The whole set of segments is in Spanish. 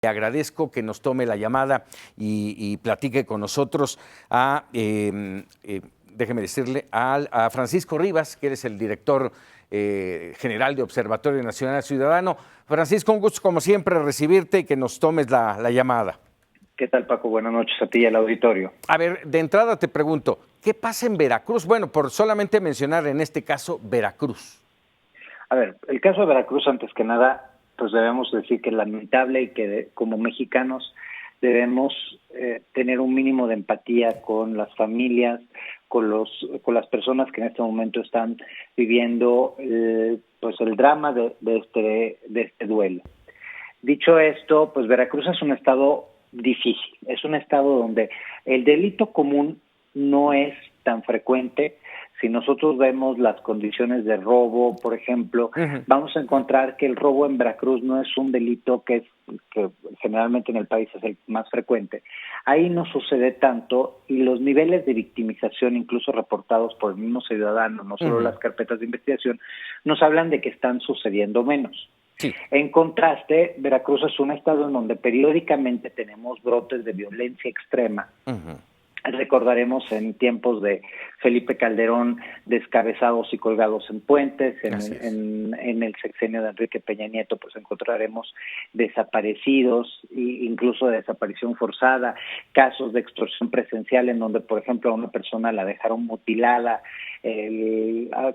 Le agradezco que nos tome la llamada y platique con nosotros déjeme decirle, a Francisco Rivas, que es el director general de Observatorio Nacional Ciudadano. Francisco, un gusto como siempre recibirte y que nos tomes la llamada. ¿Qué tal, Paco? Buenas noches a ti y al auditorio. A ver, de entrada te pregunto, ¿qué pasa en Veracruz? Bueno, por solamente mencionar en este caso Veracruz. A ver, el caso de Veracruz, antes que nada, pues debemos decir que es lamentable y que como mexicanos debemos tener un mínimo de empatía con las familias, con las personas que en este momento están viviendo pues el drama de este duelo. Dicho esto, pues Veracruz es un estado difícil, es un estado donde el delito común no es tan frecuente. Si nosotros vemos las condiciones de robo, por ejemplo, vamos a encontrar que el robo en Veracruz no es un delito que generalmente en el país es el más frecuente. Ahí no sucede tanto y los niveles de victimización, incluso reportados por el mismo ciudadano, no solo las carpetas de investigación, nos hablan de que están sucediendo menos. Sí. En contraste, Veracruz es un estado en donde periódicamente tenemos brotes de violencia extrema. Recordaremos en tiempos de Felipe Calderón descabezados y colgados en puentes, en el sexenio de Enrique Peña Nieto pues encontraremos desaparecidos, incluso de desaparición forzada, casos de extorsión presencial en donde por ejemplo a una persona la dejaron mutilada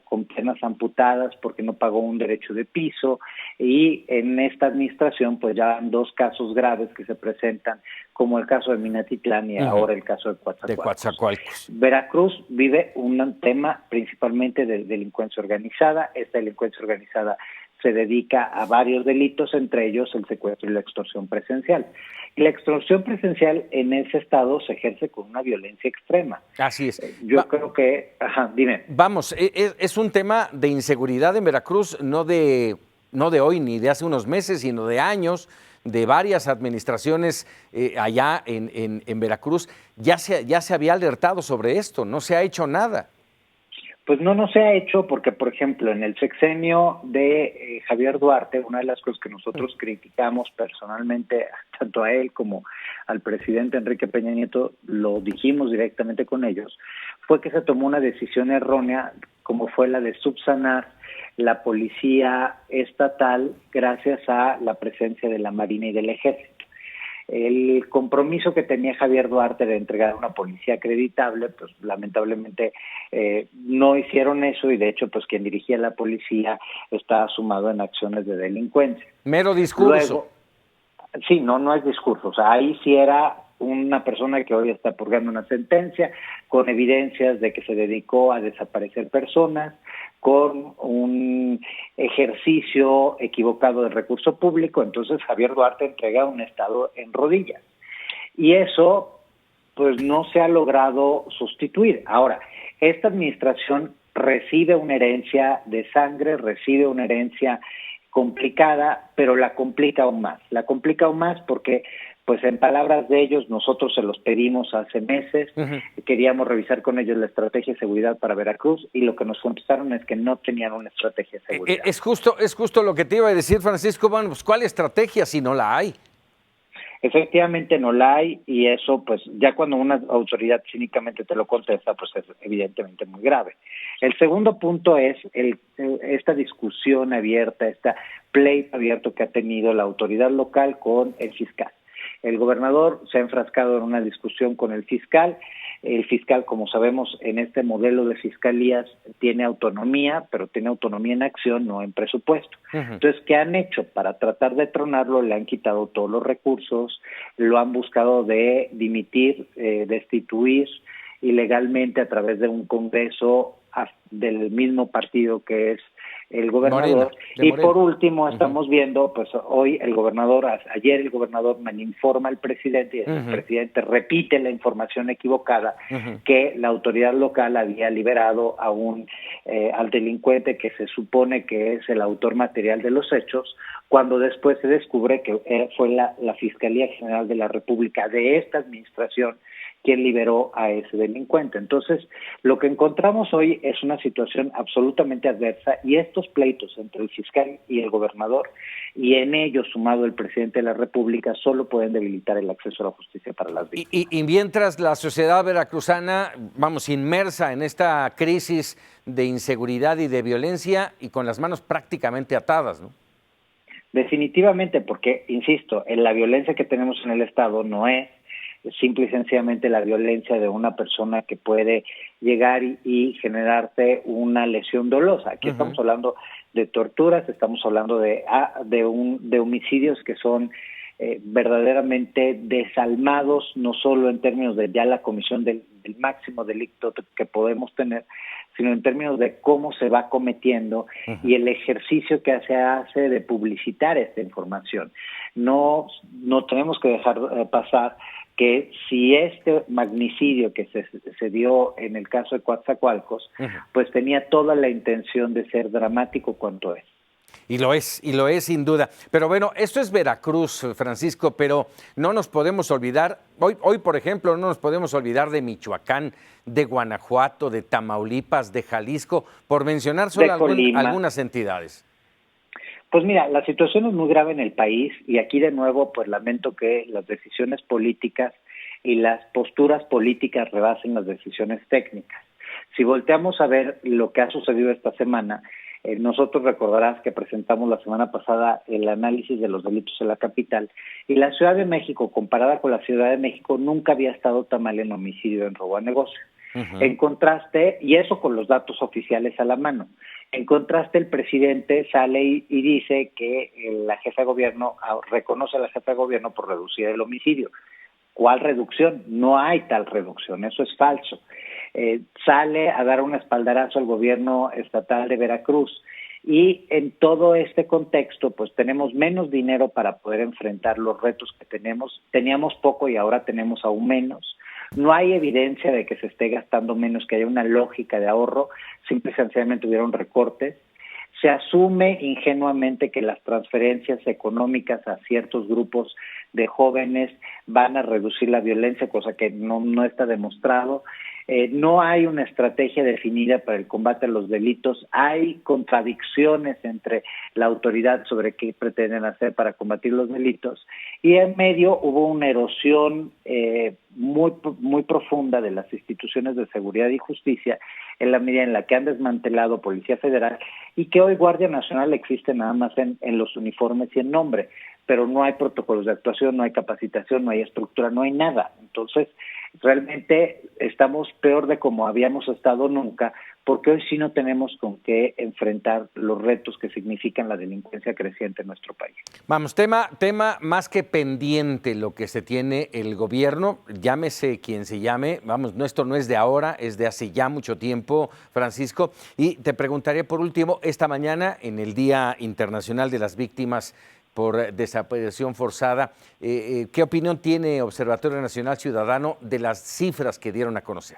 con piernas amputadas porque no pagó un derecho de piso, y en esta administración pues ya han dos casos graves que se presentan, como el caso de Minatitlán y ahora el caso de Coatzacoalcos. Veracruz vive un tema principalmente de delincuencia organizada. Esta delincuencia organizada se dedica a varios delitos, entre ellos el secuestro y la extorsión presencial. Y la extorsión presencial en ese estado se ejerce con una violencia extrema. Así es. Yo creo que... dime. Vamos, es un tema de inseguridad en Veracruz, no de hoy ni de hace unos meses, sino de años, de varias administraciones allá en Veracruz. Ya se había alertado sobre esto, no se ha hecho nada. Pues no se ha hecho porque, por ejemplo, en el sexenio de Javier Duarte, una de las cosas que nosotros criticamos personalmente, tanto a él como al presidente Enrique Peña Nieto, lo dijimos directamente con ellos, fue que se tomó una decisión errónea, como fue la de subsanar la policía estatal gracias a la presencia de la Marina y del Ejército. El compromiso que tenía Javier Duarte de entregar una policía acreditable, pues lamentablemente no hicieron eso, y de hecho pues quien dirigía la policía está sumado en acciones de delincuencia. Mero discurso. Luego, sí, no es discurso, o sea, ahí sí era una persona que hoy está purgando una sentencia con evidencias de que se dedicó a desaparecer personas, con un ejercicio equivocado del recurso público. Entonces Javier Duarte entrega un estado en rodillas. Y eso pues no se ha logrado sustituir. Ahora, esta administración recibe una herencia de sangre, recibe una herencia complicada, pero la complica aún más. La complica aún más porque, pues en palabras de ellos, nosotros se los pedimos hace meses, queríamos revisar con ellos la estrategia de seguridad para Veracruz, y lo que nos contestaron es que no tenían una estrategia de seguridad. Es justo lo que te iba a decir, Francisco. Bueno, pues ¿cuál estrategia si no la hay? Efectivamente no la hay, y eso pues ya cuando una autoridad cínicamente te lo contesta, pues es evidentemente muy grave. El segundo punto es esta discusión abierta, este pleito abierto que ha tenido la autoridad local con el fiscal. El gobernador se ha enfrascado en una discusión con el fiscal. El fiscal, como sabemos, en este modelo de fiscalías tiene autonomía, pero tiene autonomía en acción, no en presupuesto. Entonces, ¿qué han hecho? Para tratar de tronarlo, le han quitado todos los recursos, lo han buscado de dimitir, destituir ilegalmente a través de un congreso del mismo partido que es el gobernador. Morena. Por último, estamos viendo, pues hoy ayer el gobernador me informa al presidente, y el presidente repite la información equivocada, que la autoridad local había liberado a al delincuente que se supone que es el autor material de los hechos, cuando después se descubre que fue la Fiscalía General de la República de esta administración quien liberó a ese delincuente. Entonces, lo que encontramos hoy es una situación absolutamente adversa, y y estos pleitos entre el fiscal y el gobernador, y en ellos sumado el presidente de la República, solo pueden debilitar el acceso a la justicia para las víctimas. Y mientras la sociedad veracruzana, vamos, inmersa en esta crisis de inseguridad y de violencia y con las manos prácticamente atadas, ¿no? Definitivamente, porque, insisto, en la violencia que tenemos en el Estado no es simple y sencillamente la violencia de una persona que puede llegar y generarte una lesión dolosa. Aquí estamos hablando de torturas, estamos hablando de homicidios que son verdaderamente desalmados, no solo en términos de ya la comisión del máximo delito que podemos tener, sino en términos de cómo se va cometiendo y el ejercicio que se hace de publicitar esta información. No tenemos que dejar pasar que si este magnicidio que se dio en el caso de Coatzacoalcos, pues tenía toda la intención de ser dramático cuanto es. Y lo es sin duda. Pero bueno, esto es Veracruz, Francisco, pero no nos podemos olvidar, hoy por ejemplo, no nos podemos olvidar de Michoacán, de Guanajuato, de Tamaulipas, de Jalisco, por mencionar solo algunas entidades. Pues mira, la situación es muy grave en el país y aquí de nuevo pues lamento que las decisiones políticas y las posturas políticas rebasen las decisiones técnicas. Si volteamos a ver lo que ha sucedido esta semana, nosotros recordarás que presentamos la semana pasada el análisis de los delitos en la capital y la Ciudad de México, comparada con la Ciudad de México, nunca había estado tan mal en homicidio, en robo a negocio. En contraste, y eso con los datos oficiales a la mano, en contraste el presidente sale y dice que la jefa de gobierno, reconoce a la jefa de gobierno por reducir el homicidio. ¿Cuál reducción? No hay tal reducción, eso es falso. Sale a dar un espaldarazo al gobierno estatal de Veracruz y en todo este contexto pues tenemos menos dinero para poder enfrentar los retos que teníamos poco y ahora tenemos aún menos. No hay evidencia de que se esté gastando menos, que haya una lógica de ahorro, simple y sencillamente hubieron recortes. Se asume ingenuamente que las transferencias económicas a ciertos grupos de jóvenes van a reducir la violencia, cosa que no está demostrado. No hay una estrategia definida para el combate a los delitos. Hay contradicciones entre la autoridad sobre qué pretenden hacer para combatir los delitos. Y en medio hubo una erosión muy profunda de las instituciones de seguridad y justicia en la medida en la que han desmantelado Policía Federal y que hoy Guardia Nacional existe nada más en los uniformes y en nombre, pero no hay protocolos de actuación, no hay capacitación, no hay estructura, no hay nada. Entonces, realmente estamos peor de como habíamos estado nunca, porque hoy sí no tenemos con qué enfrentar los retos que significan la delincuencia creciente en nuestro país. Vamos, tema más que pendiente lo que se tiene el gobierno, llámese quien se llame, vamos, esto no es de ahora, es de hace ya mucho tiempo, Francisco, y te preguntaré por último, esta mañana en el Día Internacional de las Víctimas por Desaparición Forzada, ¿qué opinión tiene Observatorio Nacional Ciudadano de las cifras que dieron a conocer?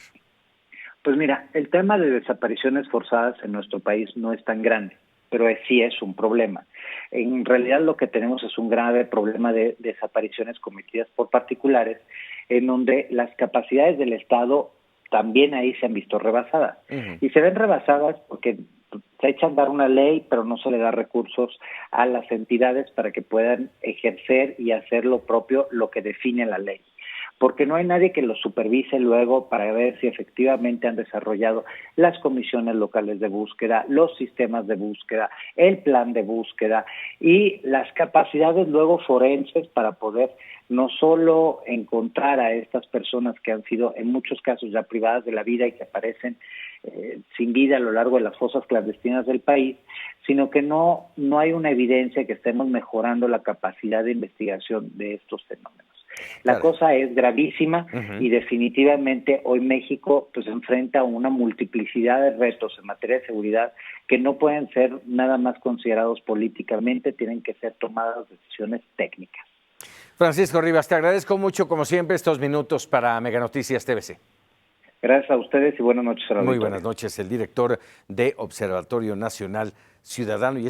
Pues mira, el tema de desapariciones forzadas en nuestro país no es tan grande, pero sí es un problema. En realidad lo que tenemos es un grave problema de desapariciones cometidas por particulares, en donde las capacidades del Estado también ahí se han visto rebasadas. Y se ven rebasadas porque se echa a andar una ley, pero no se le da recursos a las entidades para que puedan ejercer y hacer lo propio, lo que define la ley. Porque no hay nadie que los supervise luego para ver si efectivamente han desarrollado las comisiones locales de búsqueda, los sistemas de búsqueda, el plan de búsqueda y las capacidades luego forenses para poder no solo encontrar a estas personas que han sido en muchos casos ya privadas de la vida y que aparecen sin vida a lo largo de las fosas clandestinas del país, sino que no hay una evidencia que estemos mejorando la capacidad de investigación de estos fenómenos. La cosa es gravísima y definitivamente hoy México pues enfrenta una multiplicidad de retos en materia de seguridad que no pueden ser nada más considerados políticamente, tienen que ser tomadas decisiones técnicas. Francisco Rivas, te agradezco mucho como siempre estos minutos para Mega Noticias TVC. Gracias a ustedes y buenas noches a la auditoría. Muy buenas noches, el director de Observatorio Nacional Ciudadano.